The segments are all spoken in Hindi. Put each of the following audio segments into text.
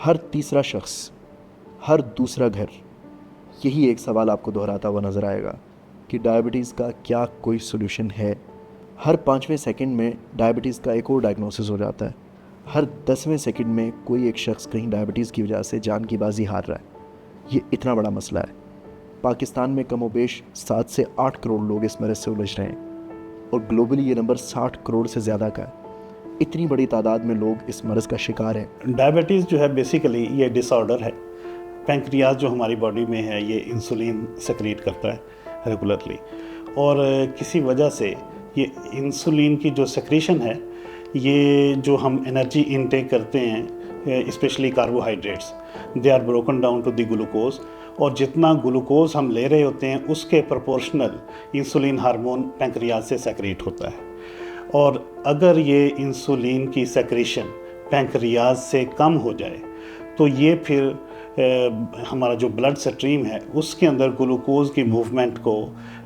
हर तीसरा शख्स, हर दूसरा घर यही एक सवाल आपको दोहराता हुआ नज़र आएगा कि डायबिटीज़ का क्या कोई सोल्यूशन है। हर 5वें सेकंड में डायबिटीज़ का एक और डायग्नोसिस हो जाता है। हर 10वें सेकंड में कोई एक शख्स कहीं डायबिटीज़ की वजह से जान की बाजी हार रहा है। ये इतना बड़ा मसला है। पाकिस्तान में कमोबेश 7 से 8 करोड़ लोग इस मर्ज़ से उलझ रहे हैं और ग्लोबली ये नंबर 60 करोड़ से ज़्यादा का है। इतनी बड़ी तादाद में लोग इस मर्ज़ का शिकार हैं। डायबिटीज़ जो है बेसिकली ये डिसऑर्डर है। पैंक्रियाज जो हमारी बॉडी में है ये इंसुलिन सेक्रेट करता है रेगुलरली, और किसी वजह से ये इंसुलिन की जो सेक्रेशन है, ये जो हम एनर्जी इनटेक करते हैं specially carbohydrates, they are broken down to the glucose, और जितना ग्लूकोज हम ले रहे होते हैं उसके प्रोपोर्शनल इंसुलिन हार्मोन पैंक्रियाज से सेक्रेट होता है। और अगर ये इंसुलिन की सेक्रेशन पैंक्रियाज से कम हो जाए तो ये फिर हमारा जो ब्लड स्ट्रीम है उसके अंदर ग्लूकोज की मूवमेंट को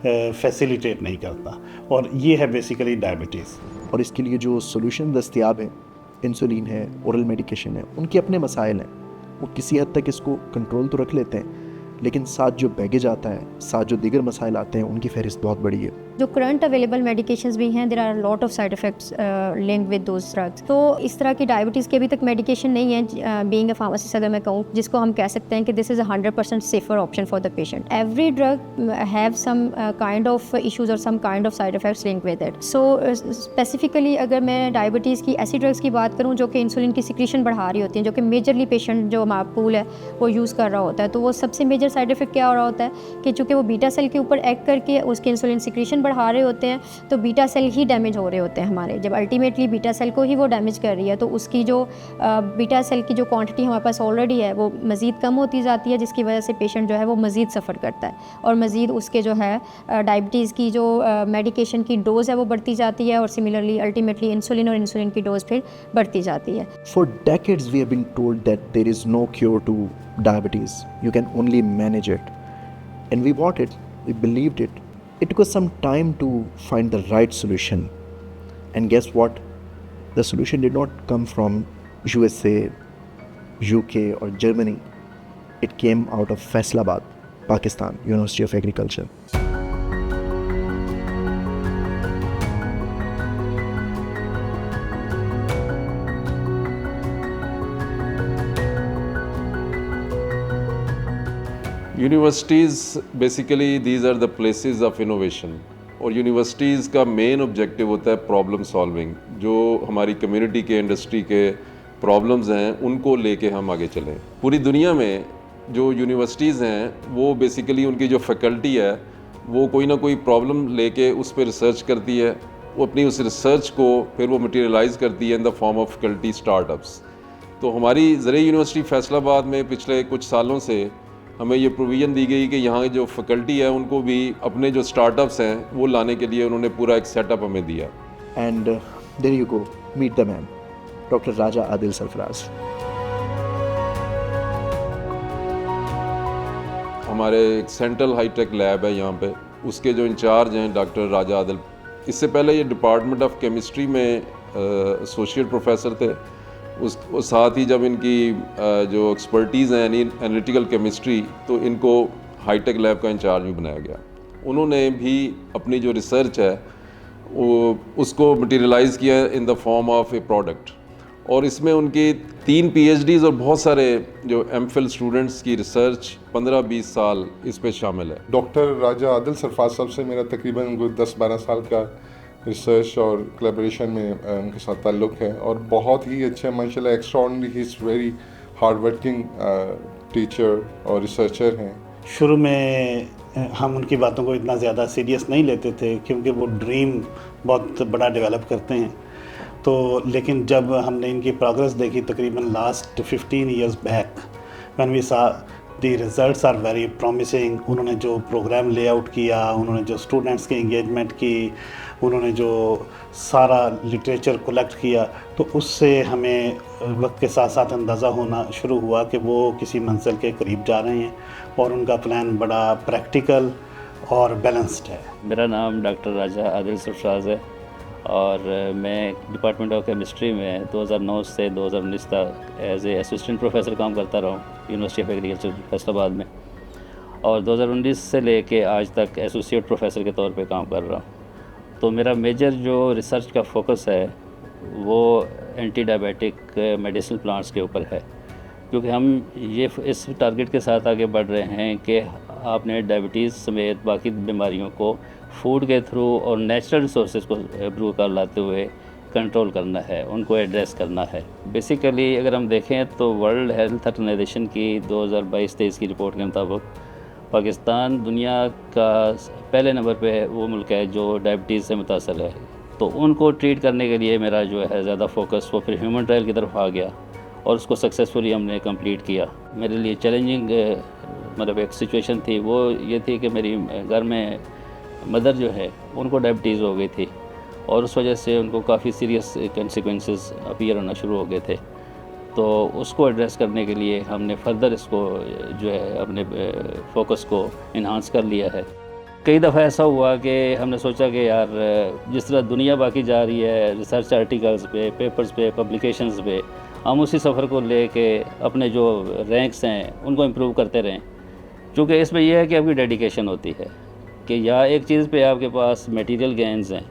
फैसिलिटेट नहीं करता, और ये है बेसिकली डायबिटीज़। और इसके लिए जो सोल्यूशन दस्तयाब हैं, इंसुलिन है, ओरल मेडिकेशन है, उनके अपने मसाइल हैं। वो किसी हद तक इसको कंट्रोल तो रख लेते हैं, लेकिन साथ जो बैगेज आता है, साथ जो दीगर मसाइल आते हैं, उनकी फहरिस्त बहुत बड़ी है। जो करंट अवेलेबल मेडिकेशंस भी हैं, there are lot of side effects linked with those drugs. तो इस तरह की डायबिटीज़ के अभी तक मेडिकेशन नहीं है। बीइंग अ फार्मासिस्ट अगर मैं कहूँ, जिसको हम कह सकते हैं कि this is 100% safer option for the patient. Every drug have some kind of issues और some kind of side effects linked with it. So specifically अगर मैं डायबिटीज़ की ऐसी ड्रग्स की बात करूँ जो कि इंसुलिन की सिक्रीशन बढ़ा रही होती हैं, जो कि मेजरली पेशेंट जो हमारा पूल है वो यूज़ कर रहा होता है, तो वो सबसे मेजर साइड इफेक्ट क्या हो रहा होता है कि चूँकि वो बीटा सेल के ऊपर एक्ट करके उसके इंसुलिन सिक्रीशन बढ़ा रहे होते हैं, तो बीटा सेल ही डैमेज हो रहे होते हैं हमारे। जब अल्टीमेटली बीटा सेल को ही वो डैमेज कर रही है, तो उसकी जो बीटा सेल की जो क्वांटिटी हमारे पास ऑलरेडी है वो मज़ीद कम होती जाती है, जिसकी वजह से पेशेंट जो है वो मज़ीद सफ़र करता है, और मज़ीद उसके जो है डायबिटीज़ की जो मेडिकेशन की डोज़ है वो बढ़ती जाती है, और सिमिलरली अल्टीमेटली इंसुलिन और इंसुलिन की डोज़ फिर बढ़ती जाती है। For decades we have been told that there is no cure to diabetes. You can only manage it. And we bought it, we believed it. It took us some time to find the right solution. And guess what? The solution did not come from USA, UK or Germany. It came out of Faisalabad, Pakistan, University of Agriculture. Universities basically these are the places of innovation, और यूनिवर्सिटीज़ का मेन ऑब्जेक्टिव होता है प्रॉब्लम सॉल्विंग। जो हमारी कम्युनिटी के, इंडस्ट्री के प्रॉब्लम्स हैं उनको लेके हम आगे चलें। पूरी दुनिया में जो यूनिवर्सिटीज़ हैं वो बेसिकली उनकी जो फैकल्टी है वो कोई ना कोई प्रॉब्लम लेके उस पर रिसर्च करती है। वो अपनी उस रिसर्च को फिर वो मटीरियलाइज़ करती है in the form of faculty startups. तो हमारी ज़रिए यूनिवर्सिटी फैसलाबाद में पिछले कुछ सालों से हमें ये प्रोविज़न दी गई कि यहाँ जो फैकल्टी है उनको भी अपने जो स्टार्टअप्स हैं वो लाने के लिए उन्होंने पूरा एक सेटअप हमें दिया। And there you go, meet the man, Dr. Raja Adil Sarfaraz. हमारे एक सेंट्रल हाईटेक लैब है यहाँ पे, उसके जो इंचार्ज हैं डॉक्टर राजा आदिल। इससे पहले ये डिपार्टमेंट ऑफ केमिस्ट्री में एसोसिएट प्रोफेसर थे। उस साथ ही जब इनकी जो एक्सपर्टीज़ है यानी एनालिटिकल केमिस्ट्री, तो इनको हाईटेक लैब का इंचार्ज भी बनाया गया। उन्होंने भी अपनी जो रिसर्च है वो उसको मटीरियलाइज़ किया in the form of A product, और इसमें उनकी 3 PhDs और बहुत सारे जो MPhil स्टूडेंट्स की रिसर्च 15-20 साल इस पे शामिल है। डॉक्टर राजा आदिल सरफराज साहब से मेरा तकरीबन उनको 10-12 साल का रिसर्च और कोलैबोरेशन में उनके साथ ताल्लुक़ है, और बहुत ही अच्छे माशाल्लाह, extraordinary, he is very hard working teacher और रिसर्चर हैं। शुरू में हम उनकी बातों को इतना ज़्यादा सीरियस नहीं लेते थे क्योंकि वो ड्रीम बहुत बड़ा डेवलप करते हैं। तो लेकिन जब हमने इनकी प्रोग्रेस देखी तकरीबन last 15 years back, when we saw the results are very promising. उन्होंने जो प्रोग्राम लेआउट किया, उन्होंने जो स्टूडेंट्स की इंगेजमेंट की, उन्होंने जो सारा लिटरेचर कलेक्ट किया, तो उससे हमें वक्त के साथ साथ अंदाज़ा होना शुरू हुआ कि वो किसी मंजिल के करीब जा रहे हैं, और उनका प्लान बड़ा प्रैक्टिकल और बैलेंस्ड है। मेरा नाम डॉक्टर राजा आदिल सरफराज है, और मैं डिपार्टमेंट ऑफ केमिस्ट्री में 2009 से 2019 तक एज ए असिस्टेंट प्रोफेसर काम करता रहा हूँ यूनिवर्सिटी ऑफ एग्रीकल्चर फैसलाबाद में, और 2019 से लेके आज तक एसोसिएट प्रोफेसर के तौर पे काम कर रहा हूँ। तो मेरा मेजर जो रिसर्च का फोकस है वो एंटी डायबिटिक मेडिसिनल प्लांट्स के ऊपर है, क्योंकि हम ये इस टारगेट के साथ आगे बढ़ रहे हैं कि आपने डायबिटीज़ समेत बाकी बीमारियों को फूड के थ्रू और नेचुरल रिसोर्सेज को इम्प्रूव कर लाते हुए कंट्रोल करना है, उनको एड्रेस करना है। बेसिकली अगर हम देखें तो वर्ल्ड हेल्थ ऑर्गेनाइजेशन की 2022-23 की रिपोर्ट के मुताबिक पाकिस्तान दुनिया का पहले नंबर पे वो मुल्क है जो डायबिटीज़ से मुतासर है। तो उनको ट्रीट करने के लिए मेरा जो है ज़्यादा फोकस वो फिर ह्यूमन ट्रायल की तरफ आ गया और उसको सक्सेसफुली हमने कंप्लीट किया। मेरे लिए चैलेंजिंग मतलब एक सिचुएशन थी, वो ये थी कि मेरी घर में मदर जो है उनको डायबिटीज़ हो गई थी और उस वजह से उनको काफ़ी सीरियस कंसिक्वेंसेस अपीयर होना शुरू हो गए थे। तो उसको एड्रेस करने के लिए हमने फर्दर इसको जो है अपने फोकस को इन्हांस कर लिया है। कई दफ़ा ऐसा हुआ कि हमने सोचा कि यार जिस तरह दुनिया बाकी जा रही है रिसर्च आर्टिकल्स पे, पेपर्स पे, पब्लिकेशंस पे, हम उसी सफ़र को लेके अपने जो रैंक्स हैं उनको इम्प्रूव करते रहें। क्योंकि इसमें यह है कि आपकी डेडिकेशन होती है कि या एक चीज़ पे आपके पास मटेरियल गेंस हैं,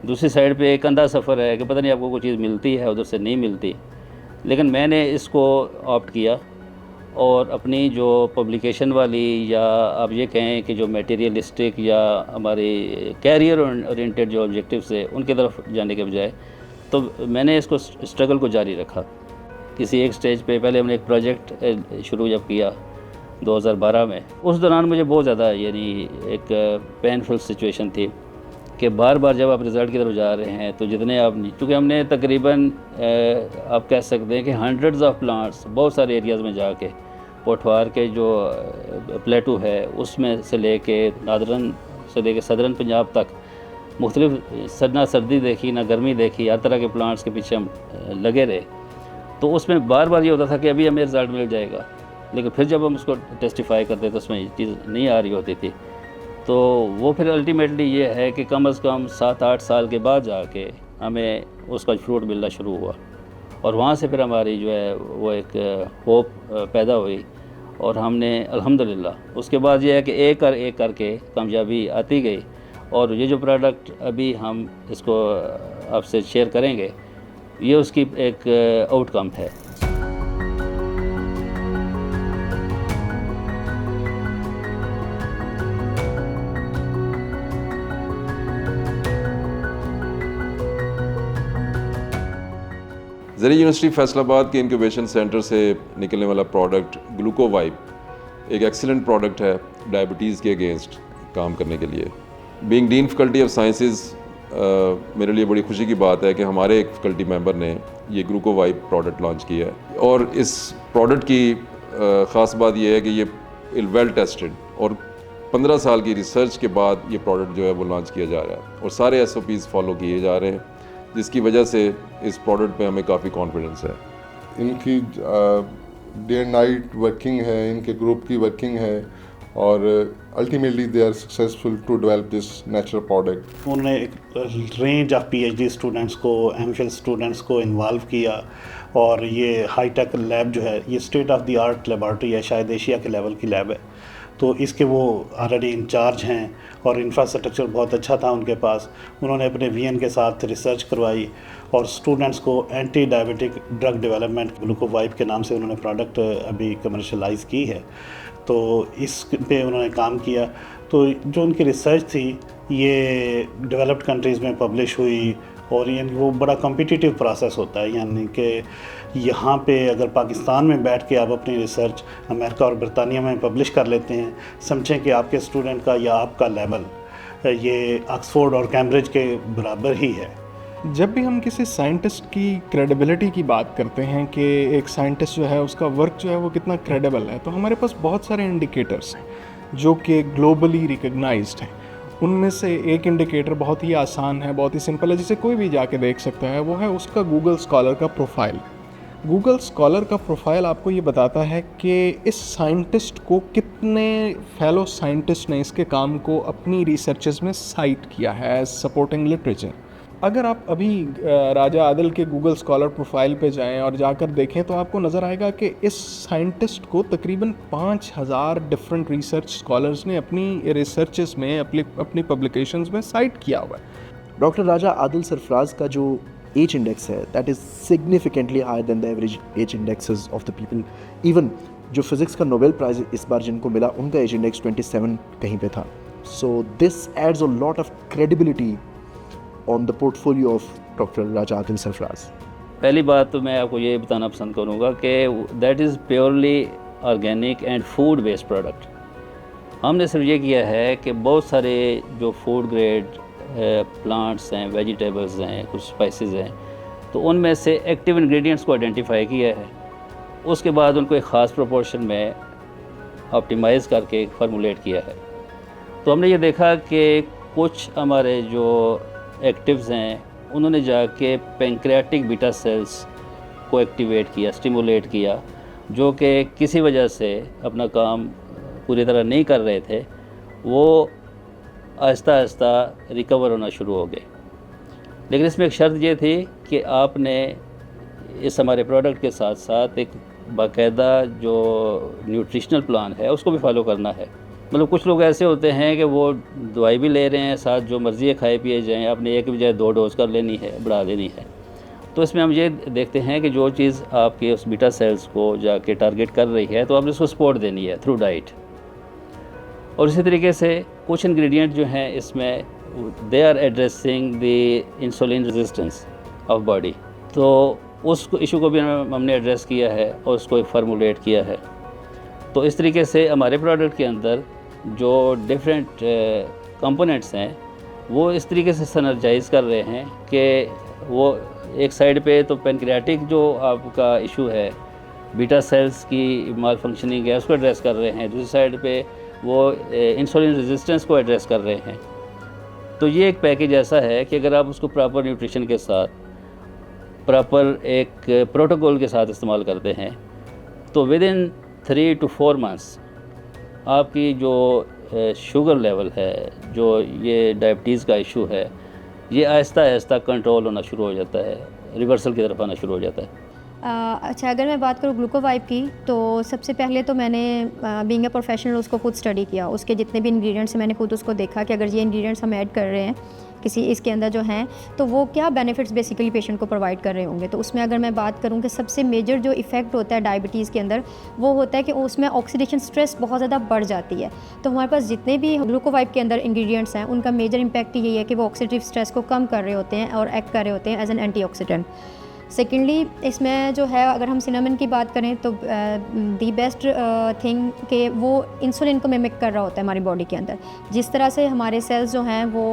दूसरी साइड पे एक अंधा सफ़र है कि पता नहीं आपको कोई चीज़ मिलती है उधर से नहीं मिलती। लेकिन मैंने इसको ऑप्ट किया और अपनी जो पब्लिकेशन वाली या आप ये कहें कि जो मटेरियलिस्टिक या हमारे कैरियर ओरिएंटेड जो ऑब्जेक्टिव्स है उनकी तरफ जाने के बजाय तो मैंने इसको स्ट्रगल को जारी रखा। किसी एक स्टेज पे पहले हमने एक प्रोजेक्ट शुरू जब किया 2012 में, उस दौरान मुझे बहुत ज़्यादा यानी एक पेनफुल सिचुएशन थी कि बार बार जब आप रिज़ल्ट की तरफ जा रहे हैं तो जितने आप, क्योंकि हमने तकरीबन आप कह सकते हैं कि हंड्रेड्स ऑफ प्लांट्स बहुत सारे एरियाज़ में जाके पोठवार के जो प्लेटू है उसमें से लेके नादरन से लेके सदरन पंजाब तक मुख्तलिफ ना सर्दी देखी ना गर्मी देखी, हर तरह के प्लांट्स के पीछे हम लगे रहे। तो उसमें बार बार ये होता था कि अभी हमें रिज़ल्ट मिल जाएगा, लेकिन फिर जब हम उसको टेस्टिफाई करते तो उसमें ये चीज़ नहीं आ रही होती थी। तो वो फिर अल्टीमेटली ये है कि कम से कम 7-8 साल के बाद जाके हमें उसका फ्रूट मिलना शुरू हुआ और वहाँ से फिर हमारी जो है वो एक होप पैदा हुई और हमने अल्हम्दुलिल्लाह उसके बाद ये है कि एक करके कामयाबी आती गई और ये जो प्रोडक्ट अभी हम इसको आपसे शेयर करेंगे ये उसकी एक आउटकम है। ज़रिए यूनिवर्सिटी फैसलाबाद के इंक्यूबेशन सेंटर से निकलने वाला प्रोडक्ट ग्लूकोवाइब एक एक्सीलेंट प्रोडक्ट है डायबिटीज़ के अगेंस्ट काम करने के लिए। Being dean faculty of sciences मेरे लिए बड़ी खुशी की बात है कि हमारे एक फैकल्टी मेंबर ने ये ग्लूकोवाइब प्रोडक्ट लॉन्च किया है और इस प्रोडक्ट की ख़ास बात यह है कि ये वेल टेस्टेड और 15 साल की रिसर्च के बाद ये प्रोडक्ट जो है वो लॉन्च किया जा रहा है और सारे SOPs फॉलो किए जा रहे हैं, जिसकी वजह से इस प्रोडक्ट पे हमें काफ़ी कॉन्फिडेंस है। इनकी डे एंड नाइट वर्किंग है, इनके ग्रुप की वर्किंग है और ultimately they are successful to develop this natural product. उन्होंने एक रेंज ऑफ PhD स्टूडेंट्स को, MPhil स्टूडेंट्स को इन्वॉल्व किया और ये हाईटेक लैब जो है ये state of the art laboratory है, शायद एशिया के लेवल की लैब है। तो इसके वो ऑलरेडी इंचार्ज हैं और इंफ्रास्ट्रक्चर बहुत अच्छा था उनके पास। उन्होंने अपने VN के साथ रिसर्च करवाई और स्टूडेंट्स को एंटी डायबिटिक ड्रग डेवलपमेंट ग्लूकोवाइब के नाम से उन्होंने प्रोडक्ट अभी कमर्शलाइज़ की है। तो इस पे उन्होंने काम किया। तो जो उनकी रिसर्च थी ये डेवलप्ड कंट्रीज़ में पब्लिश हुई और यानी वो बड़ा कॉम्पिटिटिव प्रोसेस होता है, यानी कि यहाँ पे अगर पाकिस्तान में बैठ के आप अपनी रिसर्च अमेरिका और बरतानिया में पब्लिश कर लेते हैं, समझें कि आपके स्टूडेंट का या आपका लेवल ये ऑक्सफोर्ड और कैम्ब्रिज के बराबर ही है। जब भी हम किसी साइंटिस्ट की क्रेडिबिलिटी की बात करते हैं कि एक साइंटिस्ट जो है उसका वर्क जो है वो कितना क्रेडिबल है, तो हमारे पास बहुत सारे इंडिकेटर्स हैं जो कि ग्लोबली रिकग्नाइज्ड हैं। उनमें से एक इंडिकेटर बहुत ही आसान है, बहुत ही सिंपल है, जिसे कोई भी जाके देख सकता है, वो है उसका गूगल स्कॉलर का प्रोफाइल। गूगल स्कॉलर का प्रोफाइल आपको ये बताता है कि इस साइंटिस्ट को कितने फेलो साइंटिस्ट ने इसके काम को अपनी रिसर्चेस में साइट किया है एज सपोर्टिंग लिटरेचर। अगर आप अभी राजा आदिल के गूगल स्कॉलर प्रोफाइल पे जाएं और जाकर देखें तो आपको नज़र आएगा कि इस साइंटिस्ट को तकरीबन 5000 डिफरेंट रिसर्च स्कॉलर्स ने अपनी रिसर्चेस में अपनी पब्लिकेशंस में साइट किया हुआ है। डॉक्टर राजा आदिल सरफराज का जो एज इंडेक्स है that is significantly higher than the average H indexes of the people. Even जो फिज़िक्स का नोबेल प्राइज़ इस बार जिनको मिला उनका एज इंडेक्स 27 कहीं पे था। So this adds a lot of credibility on the portfolio of doctor Raja Adil Sarfaraz. पहली बात तो मैं आपको ये बताना पसंद करूँगा कि that is purely organic and food based product. हमने सिर्फ ये किया है कि बहुत सारे जो फूड ग्रेड प्लांट्स हैं, वेजिटेबल्स हैं, कुछ स्पाइसेस हैं, तो उनमें से एक्टिव इंग्रेडिएंट्स को आइडेंटिफाई किया है। उसके बाद उनको एक ख़ास प्रोपोर्शन में ऑप्टिमाइज़ करके फार्मूलेट किया है। तो हमने ये देखा कि कुछ हमारे जो एक्टिव्स हैं उन्होंने जाके पेंक्रियाटिक बीटा सेल्स को एक्टिवेट किया, स्टिमुलेट किया, जो कि किसी वजह से अपना काम पूरी तरह नहीं कर रहे थे, वो आहिस्ता आहिस्ता रिकवर होना शुरू हो गए। लेकिन इसमें एक शर्त ये थी कि आपने इस हमारे प्रोडक्ट के साथ साथ एक बाकायदा जो न्यूट्रिशनल प्लान है उसको भी फॉलो करना है। मतलब कुछ लोग ऐसे होते हैं कि वो दवाई भी ले रहे हैं, साथ जो मर्ज़ी है खाए पिए जाएँ, आपने एक बजाय 2 डोज कर लेनी है, बढ़ा लेनी है। तो इसमें हम ये देखते हैं कि जो चीज़ आपके उस बीटा सेल्स को जाके टारगेट कर रही है तो आपने उसको सपोर्ट देनी है थ्रू डाइट। और इसी तरीके से कुछ इंग्रेडिएंट जो हैं इसमें they are addressing the insulin resistance of body, तो उस इशू को भी हमने एड्रेस किया है और उसको फार्मूलेट किया है। तो इस तरीके से हमारे प्रोडक्ट के अंदर जो डिफरेंट कंपोनेंट्स हैं वो इस तरीके से सिनर्जाइज कर रहे हैं कि वो एक साइड पे तो पेनक्रियाटिक जो आपका इशू है, बीटा सेल्स की माल फंक्शनिंग है, उसको एड्रेस कर रहे हैं, दूसरी साइड पे वो इंसुलिन रेजिस्टेंस को एड्रेस कर रहे हैं। तो ये एक पैकेज ऐसा है कि अगर आप उसको प्रॉपर न्यूट्रिशन के साथ, प्रॉपर एक प्रोटोकॉल के साथ इस्तेमाल करते हैं तो विद इन 3 to 4 मंथ्स आपकी जो शुगर लेवल है, जो ये डायबिटीज़ का इशू है, ये आहिस्ता आहिस्ता कंट्रोल होना शुरू हो जाता है, रिवर्सल की तरफ आना शुरू हो जाता है। अच्छा, अगर मैं बात करूँ ग्लूकोवाइब की, तो सबसे पहले तो मैंने बीइंग अ प्रोफेशनल उसको खुद स्टडी किया, उसके जितने भी इंग्रेडिएंट्स हैं मैंने खुद उसको देखा कि अगर ये इंग्रेडिएंट्स हम ऐड कर रहे हैं किसी इसके अंदर जो हैं तो वो क्या बेनिफिट्स बेसिकली पेशेंट को प्रोवाइड कर रहे होंगे। तो उसमें अगर मैं बात करूँ कि सबसे मेजर जो इफ़ेक्ट होता है डायबिटीज़ के अंदर वो होता है कि उसमें ऑक्सीडेशन स्ट्रेस बहुत ज़्यादा बढ़ जाती है। तो हमारे पास जितने भी ग्लूकोवाइब के अंदर इंग्रेडिएंट्स हैं उनका मेजर इंपैक्ट यही है कि वो ऑक्सीडेटिव स्ट्रेस को कम कर रहे होते हैं और एक्ट कर रहे होते हैं एज एन एंटीऑक्सीडेंट। सेकेंडली इसमें जो है अगर हम सिनेमन की बात करें तो दी बेस्ट थिंग कि वो इंसुलिन को मिमिक कर रहा होता है हमारी बॉडी के अंदर। जिस तरह से हमारे सेल्स जो हैं वो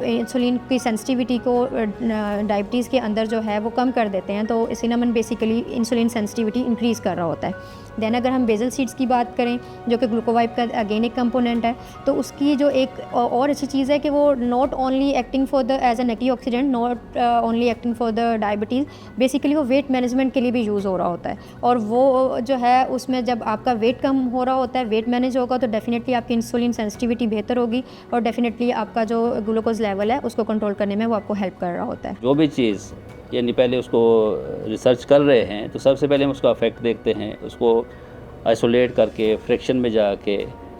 इंसुलिन की सेंसिटिविटी को डायबिटीज़ के अंदर जो है वो कम कर देते हैं, तो cinnamon basically insulin sensitivity increase कर रहा होता है। देन अगर हम बेजल सीड्स की बात करें जो कि ग्लूकोवाइब का अगेन एक कंपोनेंट है, तो उसकी जो एक और अच्छी चीज़ है कि वो not only acting for the as an antioxidant, not only acting for the diabetes, basically वो वेट मैनेजमेंट के लिए भी यूज़ हो रहा होता है। और वो जो है उसमें जब आपका वेट कम हो रहा होता है, वेट मैनेज होगा, तो डेफिनेटली आपकी इंसुलिन सेंसिटिविटी बेहतर होगी और डेफिनेटली आपका जो ग्लूकोज लेवल है उसको कंट्रोल करने में वो आपको हेल्प कर रहा होता है। जो भी चीज़ यानी पहले उसको रिसर्च कर रहे हैं तो सबसे पहले हम उसका इफेक्ट देखते हैं, उसको आइसोलेट करके फ्रैक्शन में जाके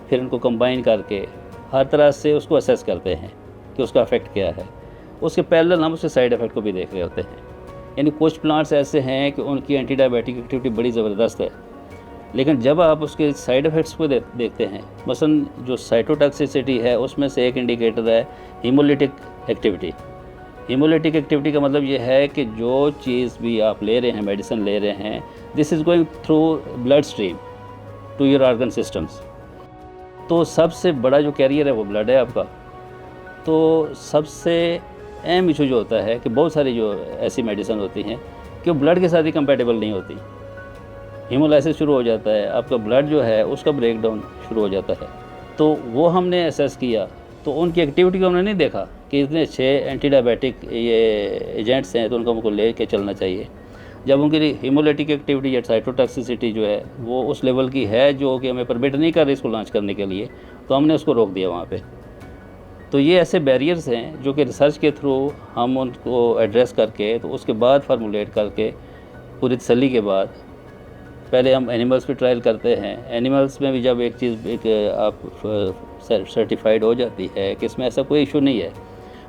फिर उनको कंबाइन करके हर तरह से उसको असेस करते हैं कि उसका इफेक्ट क्या है। उसके पैरेलल हम उसके साइड इफ़ेक्ट को भी देख रहे होते हैं। यानी कुछ प्लांट्स ऐसे हैं कि उनकी एंटी डायबिटिक एक्टिविटी बड़ी ज़बरदस्त है, लेकिन जब आप उसके साइड इफ़ेक्ट्स को देखते हैं, मसलन जो साइटोटॉक्सिसिटी है उसमें से एक इंडिकेटर है हीमोलिटिक एक्टिविटी। हीमोलिटिक एक्टिविटी का मतलब ये है कि जो चीज़ भी आप ले रहे हैं, मेडिसिन ले रहे हैं, this is going through blood stream to your organ systems. तो सबसे बड़ा जो कैरियर है वो ब्लड है आपका। तो सबसे अहम इशू जो होता है कि बहुत सारी जो ऐसी मेडिसिन होती हैं कि वो ब्लड के साथ ही कंपैटिबल नहीं होती, हीमोलाइसिस शुरू हो जाता है, आपका ब्लड जो है उसका ब्रेकडाउन शुरू हो जाता है। तो वो हमने असेस किया, तो उनकी एक्टिविटी को हमने नहीं देखा कि इतने अच्छे एंटी डायबिटिक ये एजेंट्स हैं तो उनको ले के चलना चाहिए। जब उनकी हीमोलिटिक एक्टिविटी या साइटोटॉक्सिसिटी जो है वो उस लेवल की है जो कि हमें परमिट नहीं कर रही इसको लॉन्च करने के लिए, तो हमने उसको रोक दिया वहाँ पे। तो ये ऐसे बैरियर्स हैं जो कि रिसर्च के थ्रू हम उनको एड्रेस करके तो उसके बाद फार्मूलेट करके पूरी तसल्ली के बाद पहले हम एनिमल्स पे ट्रायल करते हैं। एनिमल्स में भी जब एक चीज़ आप सर्टिफाइड हो जाती है कि इसमें ऐसा कोई इशू नहीं है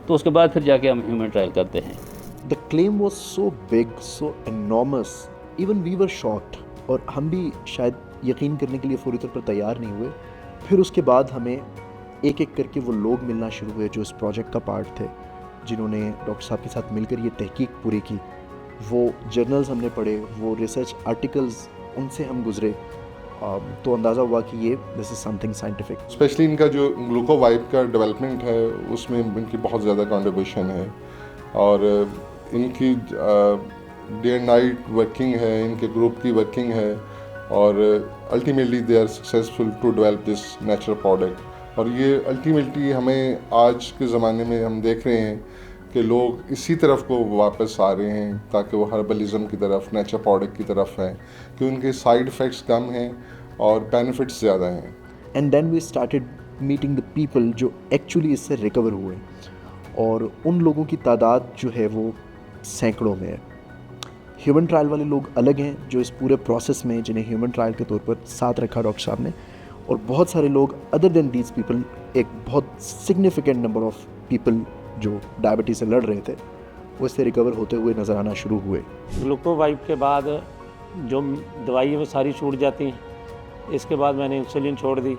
तो उसके बाद फिर जाके हम ह्यूमन ट्रायल करते हैं। The claim was so big, so enormous, even we were shocked, और हम भी शायद यकीन करने के लिए पूरी तौर पर तैयार नहीं हुए। फिर उसके बाद हमें एक एक करके वो लोग मिलना शुरू हुए जो इस प्रोजेक्ट का पार्ट थे, जिन्होंने डॉक्टर साहब के साथ मिलकर ये तहकीक पूरी की। वो जर्नल्स हमने पढ़े, वो रिसर्च आर्टिकल्स उनसे हम गुजरे, तो अंदाज़ा हुआ कि ये this is something scientific. Specially इनका जो ग्लूकोवाइब का डेवलपमेंट है उसमें इनकी बहुत ज़्यादा कंट्रीब्यूशन है, और इनकी डे एंड नाइट वर्किंग है, इनके ग्रुप की वर्किंग है, और ultimately they are successful to develop this natural product. और ये अल्टीमेटली हमें आज के ज़माने में हम देख रहे हैं कि लोग इसी तरफ को वापस आ रहे हैं ताकि वो हर्बलिज्म की तरफ, नेचर प्रोडक्ट की तरफ हैं, कि उनके साइड इफ़ेक्ट्स कम हैं और बेनिफिट्स ज़्यादा हैं। And then we started meeting the people जो एक्चुअली इससे रिकवर हुए, और उन लोगों की तादाद जो है वो सैकड़ों में है। ह्यूमन ट्रायल वाले लोग अलग हैं जो इस पूरे प्रोसेस में, जिन्हें ह्यूमन ट्रायल के तौर पर साथ रखा डॉक्टर साहब ने, और बहुत सारे लोग अदर देन दीज पीपल, एक बहुत सिग्निफिकेंट नंबर ऑफ पीपल जो डायबिटीज़ से लड़ रहे थे, वो इससे रिकवर होते हुए नज़र आना शुरू हुए। ग्लूकोवाइब के बाद जो दवाई है वो सारी छूट जाती हैं। इसके बाद मैंने इंसुलिन छोड़ दी,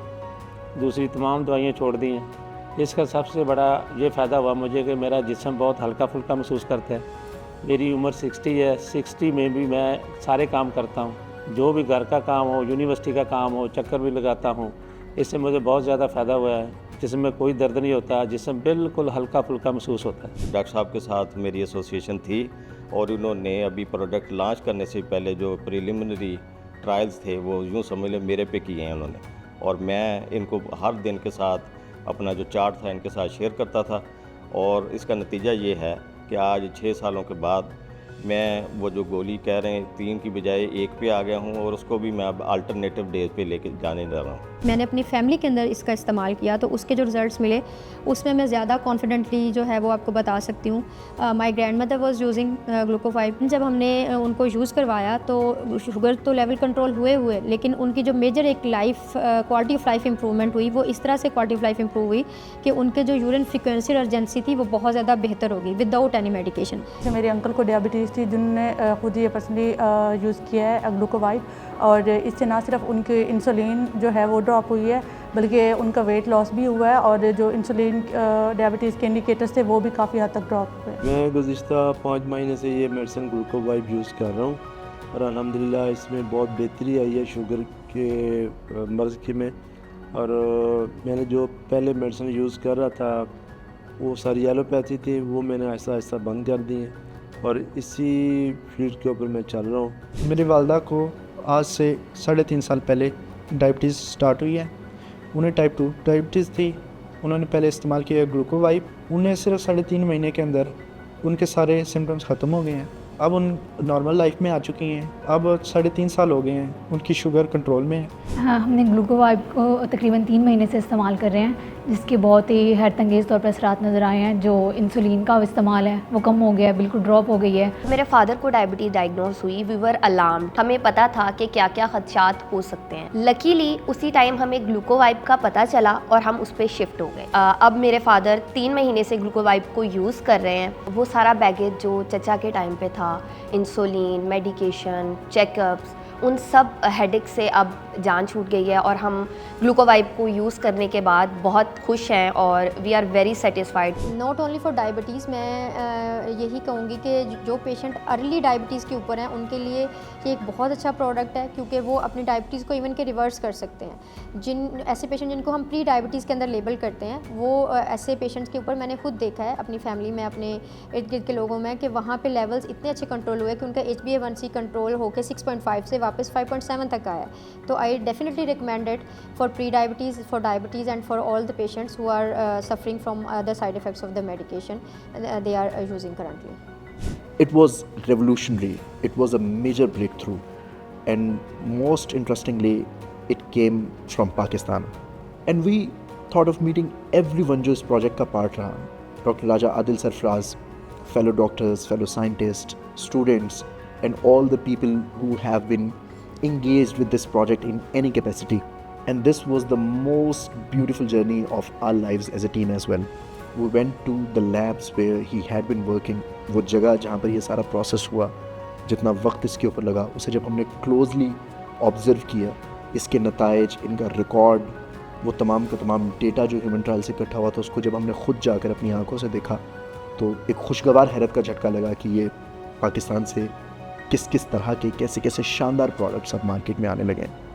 दूसरी तमाम दवाइयाँ छोड़ दी हैं। इसका सबसे बड़ा ये फ़ायदा हुआ मुझे कि मेरा जिस्म बहुत हल्का फुल्का महसूस करता है। मेरी उम्र 60 है, 60 में भी मैं सारे काम करता हूँ, जो भी घर का काम हो, यूनिवर्सिटी का काम हो, चक्कर भी लगाता हूँ। इससे मुझे बहुत ज़्यादा फ़ायदा हुआ है, जिसमें में कोई दर्द नहीं होता, जिसमें बिल्कुल हल्का फुल्का महसूस होता है। डॉक्टर साहब के साथ मेरी एसोसिएशन थी, और उन्होंने अभी प्रोडक्ट लॉन्च करने से पहले जो प्रिलिमिनरी ट्रायल्स थे वो यूँ समझ लें मेरे पे किए हैं उन्होंने, और मैं इनको हर दिन के साथ अपना जो चार्ट था इनके साथ शेयर करता था। और इसका नतीजा ये है कि आज 6 सालों के बाद मैं वो जो गोली कह रहे हैं 3 की बजाय 1 पे आ गया हूँ, और उसको भी मैं अब अल्टरनेटिव डेज पे लेके जाने जा रहा हूँ। मैंने अपनी फैमिली के अंदर इसका इस्तेमाल किया तो उसके जो रिज़ल्ट्स मिले उसमें मैं ज़्यादा कॉन्फिडेंटली जो है वो आपको बता सकती हूँ। My grandmother was using Glucovibe. जब हमने उनको यूज़ करवाया तो शुगर तो लेवल कंट्रोल हुए, लेकिन उनकी जो मेजर एक life quality of life improvement हुई, वो इस तरह से क्वालिटी ऑफ लाइफ इंप्रूव हुई कि उनके जो यूरिन फ्रीक्वेंसी और अर्जेंसी थी वो बहुत ज़्यादा बेहतर हो गई विदाउट एनी मेडिकेशन। मेरे अंकल को डायबिटीज़ थी, जिन्होंने खुद ये पर्सनली यूज़ किया है ग्लूकोवाइब, और इससे ना सिर्फ उनकी इंसुलिन जो है वो ड्रॉप हुई है, बल्कि उनका वेट लॉस भी हुआ है, और जो इंसुलिन डायबिटीज़ के इंडिकेटर्स थे वो भी काफ़ी हद तक ड्रॉप हुए। मैं गुज़िश्ता 5 महीने से ये मेडिसिन ग्लूकोवाइब यूज़ कर रहा हूँ, और अल्हम्दुलिल्लाह इसमें बहुत बेहतरी आई है शुगर के मर्ज़ के में। और मैंने जो पहले मेडिसिन यूज़ कर रहा था वो सारी एलोपैथी थी, वो मैंने आहिस्ता आहिस्ता बंद कर दी है, और इसी फील्ड के ऊपर मैं चल रहा हूँ। मेरी वालदा को आज से 3.5 साल पहले डायबिटीज़ स्टार्ट हुई है। उन्हें टाइप 2 डायबिटीज़ थी। उन्होंने पहले इस्तेमाल किया ग्लूकोवाइब। उन्हें सिर्फ 3.5 महीने के अंदर उनके सारे सिम्टम्स ख़त्म हो गए हैं। अब उन नॉर्मल लाइफ में आ चुकी हैं। अब 3.5 साल हो गए हैं, उनकी शुगर कंट्रोल में है। हाँ, हमने ग्लूकोवाइब को तकरीबन 3 महीने से इस्तेमाल कर रहे हैं, जिसके बहुत ही हैरतअंगेज़ तौर पर असरात नज़र आए हैं। जो इंसुलिन का इस्तेमाल है वो कम हो गया है, बिल्कुल ड्रॉप हो गई है। मेरे फादर को डायबिटीज़ डायग्नोस हुई, वी वर अलार्म्ड। हमें पता था कि क्या क्या खदशात हो सकते हैं। लकीली उसी टाइम हमें ग्लूकोवाइब का पता चला और हम उस पर शिफ्ट हो गए। अब मेरे फादर 3 महीने से ग्लूकोवाइब को यूज़ कर रहे हैं। वो सारा बैगेज जो चचा के टाइम पे था, इंसुलिन, मेडिकेशन, चेकअप्स, उन सब हेडेक से अब जान छूट गई है, और हम ग्लूकोवाइब को यूज़ करने के बाद बहुत खुश हैं और we are very satisfied. Not only for diabetes, मैं यही कहूँगी कि जो पेशेंट अर्ली डायबिटीज़ के ऊपर हैं उनके लिए ये एक बहुत अच्छा प्रोडक्ट है, क्योंकि वो अपनी डायबिटीज़ को इवन के रिवर्स कर सकते हैं। जिन ऐसे पेशेंट जिनको हम प्री डायबिटीज़ के अंदर लेबल करते हैं, वो ऐसे पेशेंट्स के ऊपर मैंने खुद देखा है अपनी फैमिली में, अपने इर्द गिर्द के लोगों में, कि वहाँ पे लेवल्स इतने अच्छे कंट्रोल हुए कि उनका HbA1c कंट्रोल होकर 6.5 से वापस 5.7 तक आया। तो I definitely recommend it for pre diabetes, for diabetes and for all the patients who are suffering from the side effects of the medication they are using currently. It was revolutionary. It was a major breakthrough, and most interestingly, it came from Pakistan. And we thought of meeting everyone जो इस project का part रहा. Dr. Raja Adil Sarfraz, fellow doctors, fellow scientists, students, and all the people who have been engaged with this project in any capacity. And this was the most beautiful journey of our lives as a team as well. We went to the labs where he had been working. वो जगह जहाँ पर ये सारा process हुआ, जितना वक्त इसके ऊपर लगा, उसे जब हमने closely observe किया, इसके नताइज, इनका रिकॉर्ड, वो तमाम का तमाम डेटा जो ह्यूमन ट्रायल से इकट्ठा हुआ था, उसको जब हमने खुद जाकर अपनी आंखों से देखा तो एक खुशगवार हैरत का झटका लगा कि ये पाकिस्तान से किस किस तरह के कैसे कैसे शानदार प्रोडक्ट्स अब मार्केट में आने लगे हैं.